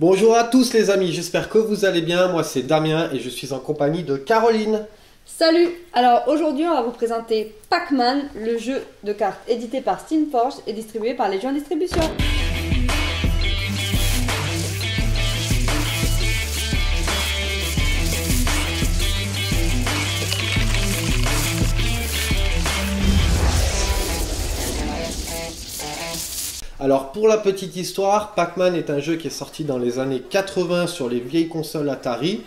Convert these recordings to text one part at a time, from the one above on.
Bonjour à tous les amis, j'espère que vous allez bien. Moi c'est Damien et je suis en compagnie de Caroline. Salut! Alors aujourd'hui on va vous présenter Pac-Man, le jeu de cartes édité par Steamforge et distribué par Légion Distribution. Alors pour la petite histoire, Pac-Man est un jeu qui est sorti dans les années 80 sur les vieilles consoles Atari.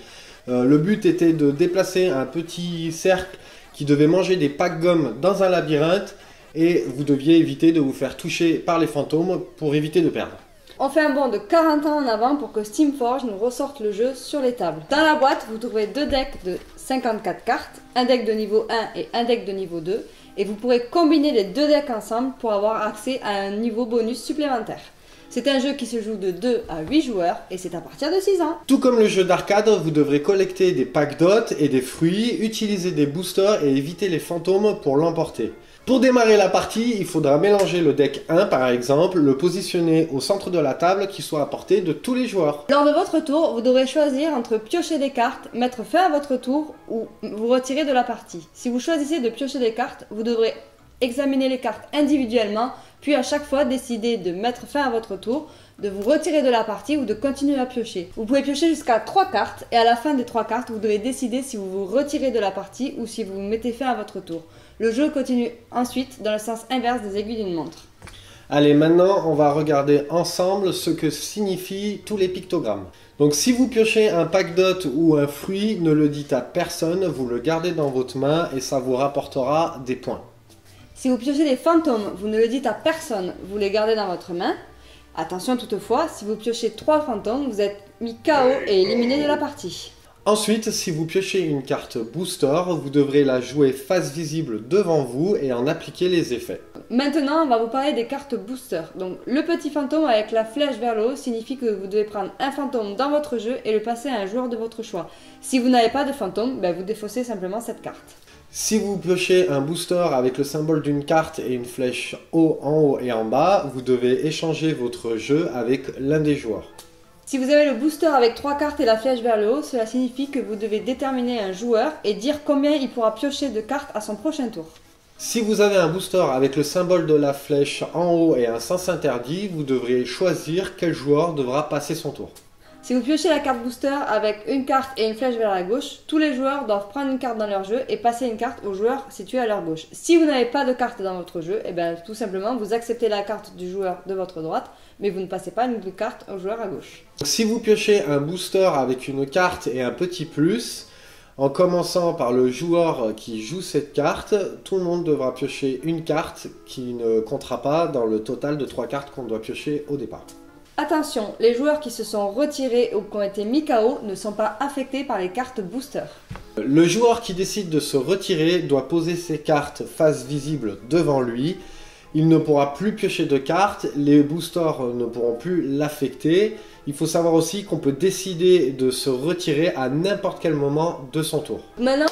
Le but était de déplacer un petit cercle qui devait manger des pack-gommes dans un labyrinthe et vous deviez éviter de vous faire toucher par les fantômes pour éviter de perdre. On fait un bond de 40 ans en avant pour que Steamforge nous ressorte le jeu sur les tables. Dans la boîte, vous trouverez deux decks de 54 cartes, un deck de niveau 1 et un deck de niveau 2, et vous pourrez combiner les deux decks ensemble pour avoir accès à un niveau bonus supplémentaire. C'est un jeu qui se joue de 2 à 8 joueurs et c'est à partir de 6 ans. Tout comme le jeu d'arcade, vous devrez collecter des packs dots et des fruits, utiliser des boosters et éviter les fantômes pour l'emporter. Pour démarrer la partie, il faudra mélanger le deck 1 par exemple, le positionner au centre de la table qui soit à portée de tous les joueurs. Lors de votre tour, vous devrez choisir entre piocher des cartes, mettre fin à votre tour ou vous retirer de la partie. Si vous choisissez de piocher des cartes, vous devrez examiner les cartes individuellement, puis à chaque fois décider de mettre fin à votre tour, de vous retirer de la partie ou de continuer à piocher. Vous pouvez piocher jusqu'à 3 cartes et à la fin des 3 cartes, vous devez décider si vous vous retirez de la partie ou si vous mettez fin à votre tour. Le jeu continue ensuite dans le sens inverse des aiguilles d'une montre. Allez, maintenant on va regarder ensemble ce que signifient tous les pictogrammes. Donc si vous piochez un pack dot ou un fruit, ne le dites à personne, vous le gardez dans votre main et ça vous rapportera des points. Si vous piochez des fantômes, vous ne le dites à personne, vous les gardez dans votre main. Attention toutefois, si vous piochez 3 fantômes, vous êtes mis KO et éliminé de la partie. Ensuite, si vous piochez une carte booster, vous devrez la jouer face visible devant vous et en appliquer les effets. Maintenant, on va vous parler des cartes booster. Donc, le petit fantôme avec la flèche vers le haut signifie que vous devez prendre un fantôme dans votre jeu et le passer à un joueur de votre choix. Si vous n'avez pas de fantôme, vous défaussez simplement cette carte. Si vous piochez un booster avec le symbole d'une carte et une flèche en haut et en bas, vous devez échanger votre jeu avec l'un des joueurs. Si vous avez le booster avec 3 cartes et la flèche vers le haut, cela signifie que vous devez déterminer un joueur et dire combien il pourra piocher de cartes à son prochain tour. Si vous avez un booster avec le symbole de la flèche en haut et un sens interdit, vous devrez choisir quel joueur devra passer son tour. Si vous piochez la carte booster avec une carte et une flèche vers la gauche, tous les joueurs doivent prendre une carte dans leur jeu et passer une carte au joueur situé à leur gauche. Si vous n'avez pas de carte dans votre jeu, tout simplement vous acceptez la carte du joueur de votre droite, mais vous ne passez pas une carte au joueur à gauche. Si vous piochez un booster avec une carte et un petit plus, en commençant par le joueur qui joue cette carte, tout le monde devra piocher une carte qui ne comptera pas dans le total de 3 cartes qu'on doit piocher au départ. Attention, les joueurs qui se sont retirés ou qui ont été mis KO ne sont pas affectés par les cartes booster. Le joueur qui décide de se retirer doit poser ses cartes face visible devant lui. Il ne pourra plus piocher de cartes, les boosters ne pourront plus l'affecter. Il faut savoir aussi qu'on peut décider de se retirer à n'importe quel moment de son tour. Maintenant,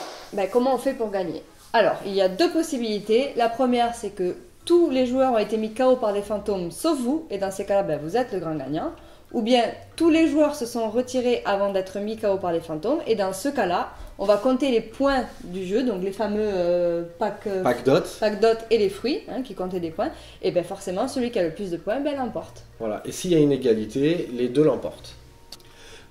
comment on fait pour gagner? Alors, il y a deux possibilités. La première, c'est que tous les joueurs ont été mis KO par des fantômes sauf vous, et dans ces cas-là, vous êtes le grand gagnant. Ou bien, tous les joueurs se sont retirés avant d'être mis KO par les fantômes, et dans ce cas-là, on va compter les points du jeu, donc les fameux pack dot et les fruits, qui comptaient des points, et forcément, celui qui a le plus de points, l'emporte. Voilà, et s'il y a une égalité, les deux l'emportent.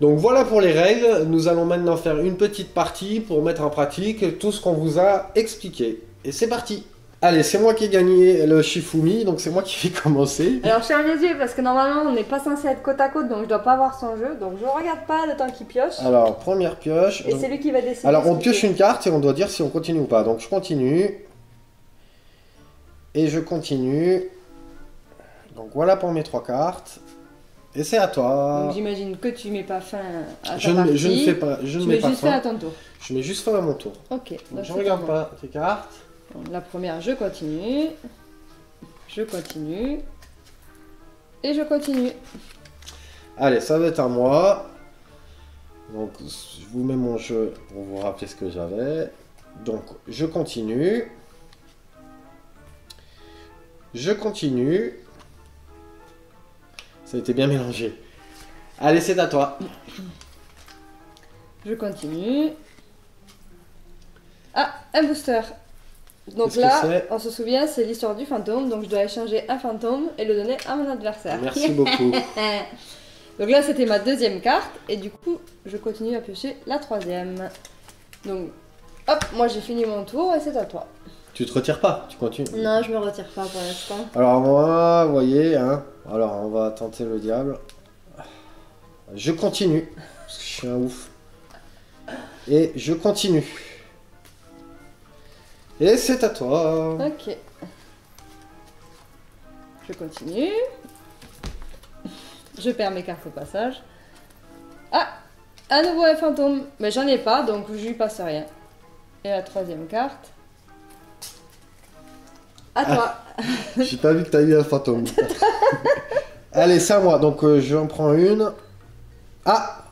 Donc voilà pour les règles, nous allons maintenant faire une petite partie pour mettre en pratique tout ce qu'on vous a expliqué. Et c'est parti! Allez, c'est moi qui ai gagné le Shifumi, donc c'est moi qui vais commencer. Alors je ferme les yeux parce que normalement on n'est pas censé être côte à côte, donc je dois pas voir son jeu, donc je regarde pas le temps qu'il pioche. Alors, première pioche. Et c'est lui qui va décider. Alors on pioche une carte et on doit dire si on continue ou pas. Donc je continue. Et je continue. Donc voilà pour mes 3 cartes. Et c'est à toi. Donc j'imagine que tu mets pas fin à ta partie. Je ne fais pas, je ne mets pas juste fin à ton tour. Je mets juste fin à mon tour. Ok. Donc je regarde pas tes cartes. Donc, la première, je continue. Je continue. Et je continue. Allez, ça va être à moi. Donc je vous mets mon jeu pour vous rappeler ce que j'avais. Donc je continue. Je continue. Ça a été bien mélangé. Allez, c'est à toi. Je continue. Ah, un booster. Donc Qu'est-ce que là, c'est? on se souvient, c'est l'histoire du fantôme. Donc je dois échanger un fantôme et le donner à mon adversaire. Merci beaucoup. Donc là, c'était ma deuxième carte. Et du coup, je continue à piocher la troisième. Donc, hop, moi j'ai fini mon tour et c'est à toi. Tu te retires pas, tu continues. Non, je me retire pas pour l'instant. Alors moi, vous voyez, hein. Alors on va tenter le diable. Je continue, parce que je suis un ouf. Et je continue. Et c'est à toi. Ok. Je continue. Je perds mes cartes au passage. Ah, à nouveau un fantôme. Mais j'en ai pas, donc je lui passe rien. Et la troisième carte. À toi. J'ai pas vu que t'as eu un fantôme. Allez, c'est à moi, donc j'en prends une. Ah,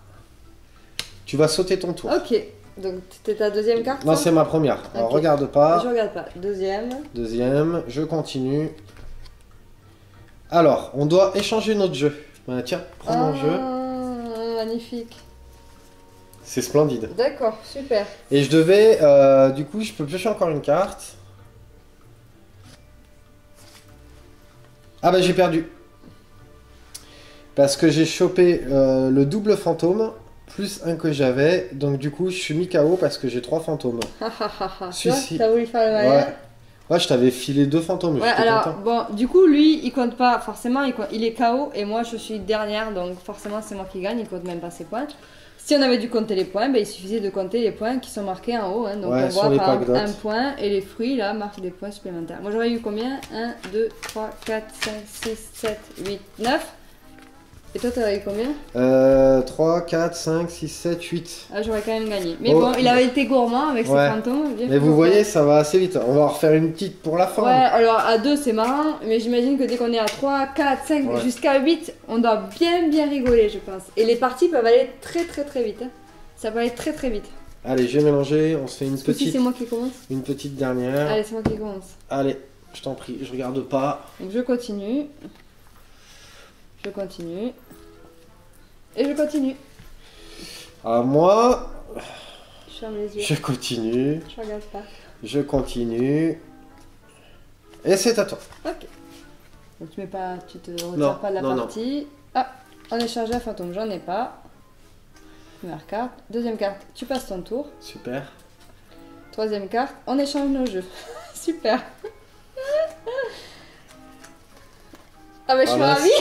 tu vas sauter ton tour. Ok. Donc c'était ta deuxième carte? Non, ça c'est ma première. Alors Ok. regarde pas. Je regarde pas. Deuxième. Deuxième, je continue. Alors, on doit échanger notre jeu. Voilà, tiens, prends mon jeu. Magnifique. C'est splendide. D'accord, super. Et je devais, du coup, je peux piocher encore une carte. Ah bah j'ai perdu. Parce que j'ai chopé le double fantôme, plus un que j'avais. Donc du coup, je suis mis KO parce que j'ai 3 fantômes. Tu vois, Si. t'as voulu faire le malin. Ouais. Ouais, je t'avais filé 2 fantômes, Ouais, j'étais alors, content. bon, du coup, lui, il compte pas, forcément, il est KO, et moi, je suis dernière, donc forcément, c'est moi qui gagne, il compte même pas ses points. Si on avait dû compter les points, ben, il suffisait de compter les points qui sont marqués en haut, hein. Donc Ouais, on sur voit les par packs exemple dots. un point, et les fruits, là, marquent des points supplémentaires. Moi, j'aurais eu combien? 1, 2, 3, 4, 5, 6, 7, 8, 9. Et toi, t'aurais eu combien? 3, 4, 5, 6, 7, 8. Ah, j'aurais quand même gagné. Mais Oh. bon, il avait été gourmand avec ses Ouais. fantômes. bien Mais fait vous pour voyez, ça. ça va assez vite. On va en refaire une petite pour la fin. Ouais, alors à 2 c'est marrant, mais j'imagine que dès qu'on est à 3, 4, 5, Ouais. jusqu'à 8, on doit bien rigoler, je pense. Et les parties peuvent aller très vite. Hein. Ça peut aller très vite. Allez, j'ai mélangé. On se fait une Ce coup-ci, petite, c'est moi qui commence. une petite dernière. Allez, c'est moi qui commence. Allez, je t'en prie, je regarde pas. Donc je continue. Je continue. Et je continue. À moi, Je ferme les yeux. je continue. Je regarde pas. Je continue. Et c'est à toi. Ok. Donc tu mets pas, tu te retires Non, pas de la non, non. partie. Ah, on échange un fantôme, j'en ai pas. Première carte. Deuxième carte, tu passes ton tour. Super. Troisième carte, on échange nos jeux. Super. Ah mais je suis mince. ravie.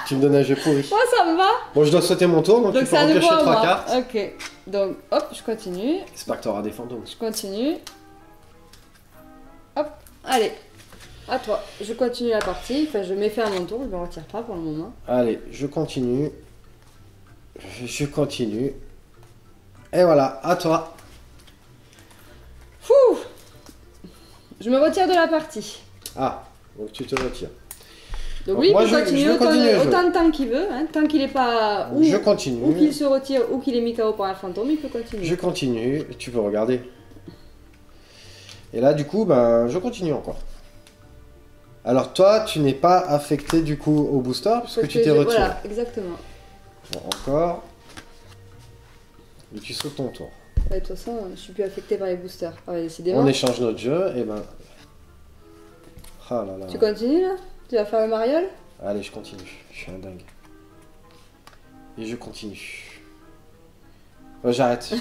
Tu me donnes un jeu pourri. Moi ça me va. Bon, je dois sauter mon tour, donc, Donc tu peux c'est à nouveau repiocher à 3 moi. cartes. Ok. Donc hop, je continue. J'espère que tu auras des fantômes. Je continue. Hop, allez. À toi. Je continue la partie. Enfin, je mets fin à mon tour. Je ne me retire pas pour le moment. Allez, je continue. Je continue. Et voilà, à toi. Fouh. Je me retire de la partie. Ah, donc tu te retires. Donc Donc lui, moi, il peut je continuer continue à jouer. autant de temps qu'il veut. Hein, tant qu'il n'est pas... Ou, Je ou continue. qu'il se retire ou qu'il est mis KO par un fantôme, il peut continuer. Je continue. Tu peux regarder. Et là, du coup, ben, je continue encore. Alors toi, tu n'es pas affecté du coup au booster parce que Parce tu t'es je- retiré. Voilà, exactement. Bon, encore. Et tu sautes ton tour. Ouais, de toute façon, je suis plus affecté par les boosters. Ah ouais, décidément. On échange notre jeu et ben. Ah là là. Tu continues là? Tu vas faire le mariole? Allez, je continue. Je suis un dingue. Et je continue. J'arrête.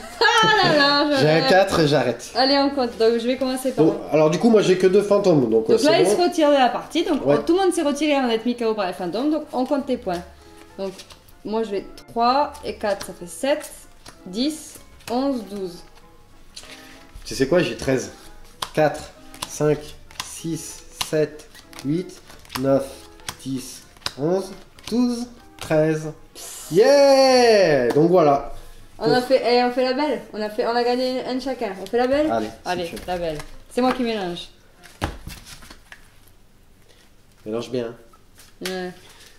Ah là là, J'ai un 4 et j'arrête. Allez, on compte. Donc je vais commencer par... Bon, alors du coup, moi j'ai que 2 fantômes. Donc, Donc là, c'est il se bon. retire de la partie. Donc Ouais. tout le monde s'est retiré avant d'être mis KO par les fantômes. Donc on compte tes points. Donc moi, je vais 3 et 4, ça fait 7, 10, 11, 12. Tu sais quoi, j'ai 13. 4, 5, 6, 7, 8, 9, 10, 11, 12, 13. Yeah! Donc voilà. On a fait, on fait la belle. On a gagné un chacun. On fait la belle? Allez, Allez, si tu veux. la belle. C'est moi qui mélange. Mélange bien. Ouais.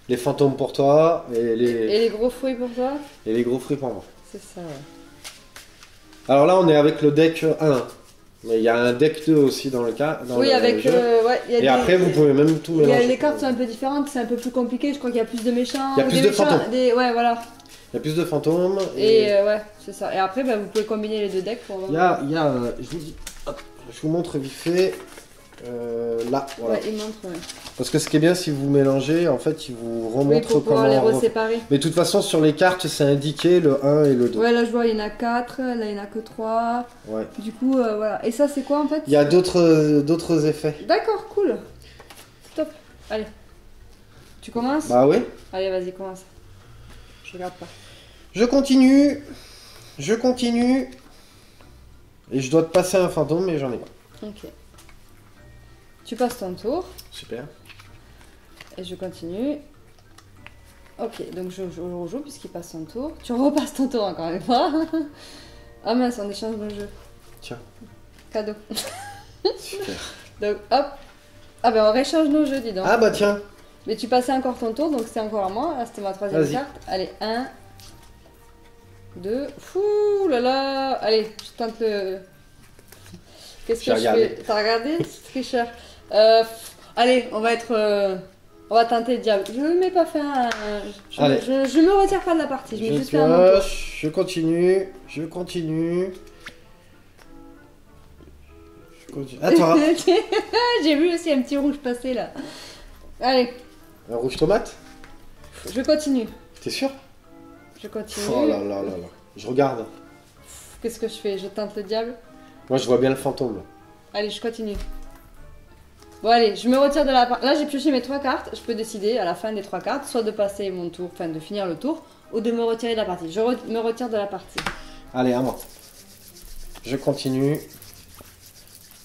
Les fantômes pour toi et Et les, les gros fruits pour toi? et les gros fruits pour moi. C'est ça, ouais. Alors là, on est avec le deck 1. Mais il y a un deck 2 aussi dans le cas. Dans Oui, le avec. jeu. Ouais, il y a Et après, vous pouvez même tout mélanger. Les cartes sont un peu différentes, c'est un peu plus compliqué. Je crois qu'il y a plus de méchants. Il y a ou plus des de méchants, fantômes. Ouais, voilà. Il y a plus de fantômes. Et ouais, c'est ça. Et après, bah, vous pouvez combiner les deux decks pour Il y a, je vous dis, hop, je vous montre vite fait. Là, voilà. Ouais, il montre. Ouais. Parce que ce qui est bien, si vous mélangez, en fait, il vous Oui, remontre pour pouvoir comment. les reséparer. Mais de toute façon, sur les cartes, c'est indiqué le 1 et le 2. Ouais, là je vois, il y en a 4, là il n'y en a que 3. Ouais. Du coup, voilà. Et ça, c'est quoi en fait? Il y a d'autres effets. D'accord, cool. Top. Allez. Tu commences? Bah oui. Allez, vas-y, commence. Je regarde pas. Je continue. Je continue. Et je dois te passer un fantôme, mais j'en ai pas. Ok. Tu passes ton tour. Super. Et je continue. Ok, donc je rejoue puisqu'il passe son tour. Tu repasses ton tour encore une fois. Ah mince, on échange le jeu. Tiens. Cadeau. Super. Donc hop. Ah ben on réchange nos jeux, dis donc. Ah bah tiens. Mais tu passais encore ton tour, donc c'est encore à moi. Là, c'était ma troisième Vas-y. carte. Allez, 1, 2. Fouh là là. Allez, je tente le. Qu'est-ce J'ai que je regardé. fais? T'as regardé? C'est tricheur. Allez, on va être. On va tenter le diable. Je ne m'ai pas fait un. Allez. Je me retire pas de la partie. Je Je vais juste faire mon tour. pioche, je continue. Je continue. Je continue. Attends. J'ai vu aussi un petit rouge passer là. Allez, Un rouge tomate? je continue. T'es sûr? Je continue. Oh là là là là. Je regarde. Qu'est-ce que je fais? Je tente le diable. Moi, je vois bien le fantôme. Là. Allez, je continue. Bon, allez, je me retire de la partie. Là, j'ai pioché mes 3 cartes. Je peux décider à la fin des 3 cartes, soit de passer mon tour, enfin de finir le tour, ou de me retirer de la partie. Je me retire de la partie. Allez, à moi. Je continue.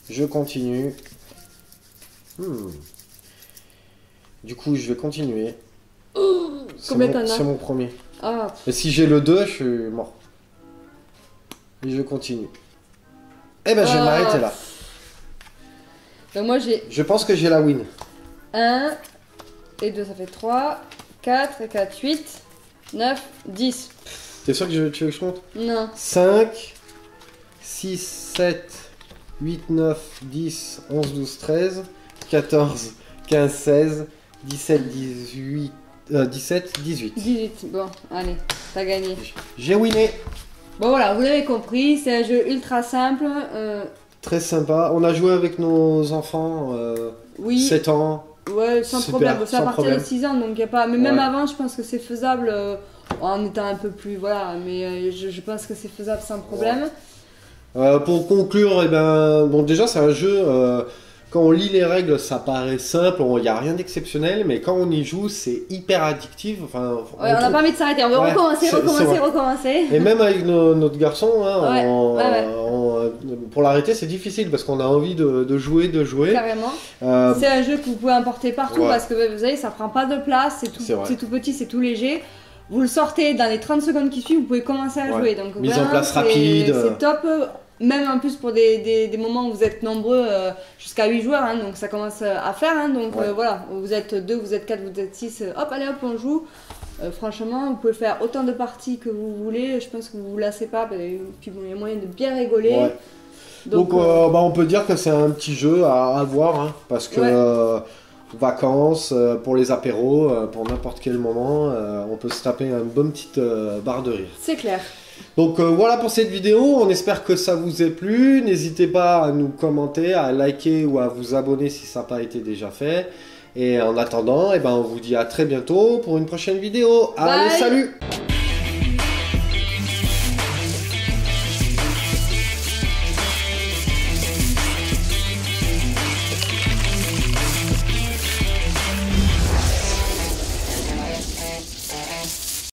Je continue. Du coup, je vais continuer. Combien t'en as? C'est mon premier. Ah, Et si j'ai le 2, je suis mort. Et je continue. Eh ben, je vais Ah. m'arrêter là. donc moi j'ai Je pense que j'ai la win. 1 et 2, ça fait 3, 4 et 4, 8, 9, 10. T'es sûr que tu veux que je compte? Non. 5, 6, 7, 8, 9, 10, 11, 12, 13, 14, 15, 16, 17, 18, 17, 18. 18. Bon, allez, t'as gagné. J'ai winné. Bon voilà, vous l'avez compris, c'est un jeu ultra simple. Très sympa. On a joué avec nos enfants, Oui. 7 ans. Ouais, sans Super, problème. C'est à sans partir problème. de 6 ans, donc il a pas. Mais même Ouais. avant, je pense que c'est faisable en étant un peu plus. Voilà, mais je pense que c'est faisable sans problème. Pour conclure, eh ben, bon, déjà c'est un jeu, quand on lit les règles ça paraît simple, il n'y a rien d'exceptionnel, mais quand on y joue c'est hyper addictif. Enfin, Ouais, on n'a pas envie de s'arrêter, on veut Ouais, recommencer, c'est recommencer, vrai. recommencer. Et même avec notre garçon, hein, Ouais, pour l'arrêter c'est difficile parce qu'on a envie de jouer. Carrément. Euh, C'est un jeu que vous pouvez emporter partout Ouais. parce que vous savez, ça prend pas de place, C'est vrai. c'est tout petit, c'est tout léger. Vous le sortez dans les 30 secondes qui suivent, vous pouvez commencer à Ouais. jouer. Donc, Mise en vraiment, place c'est- rapide. C'est top. Même en plus pour des moments où vous êtes nombreux, jusqu'à 8 joueurs, hein, donc ça commence à faire. Hein, donc Ouais. voilà, vous êtes 2, vous êtes 4, vous êtes 6, hop, allez hop, on joue. Franchement, vous pouvez faire autant de parties que vous voulez. Je pense que vous vous lassez pas. Et puis bon, il y a moyen de bien rigoler. Ouais. Donc, on peut dire que c'est un petit jeu à avoir, hein, parce que Ouais. vacances, pour les apéros, pour n'importe quel moment, on peut se taper une bonne petite barre de rire. C'est clair. Donc voilà pour cette vidéo, on espère que ça vous ait plu. N'hésitez pas à nous commenter, à liker ou à vous abonner si ça n'a pas été déjà fait. Et en attendant, eh ben, on vous dit à très bientôt pour une prochaine vidéo. Allez, Bye. salut!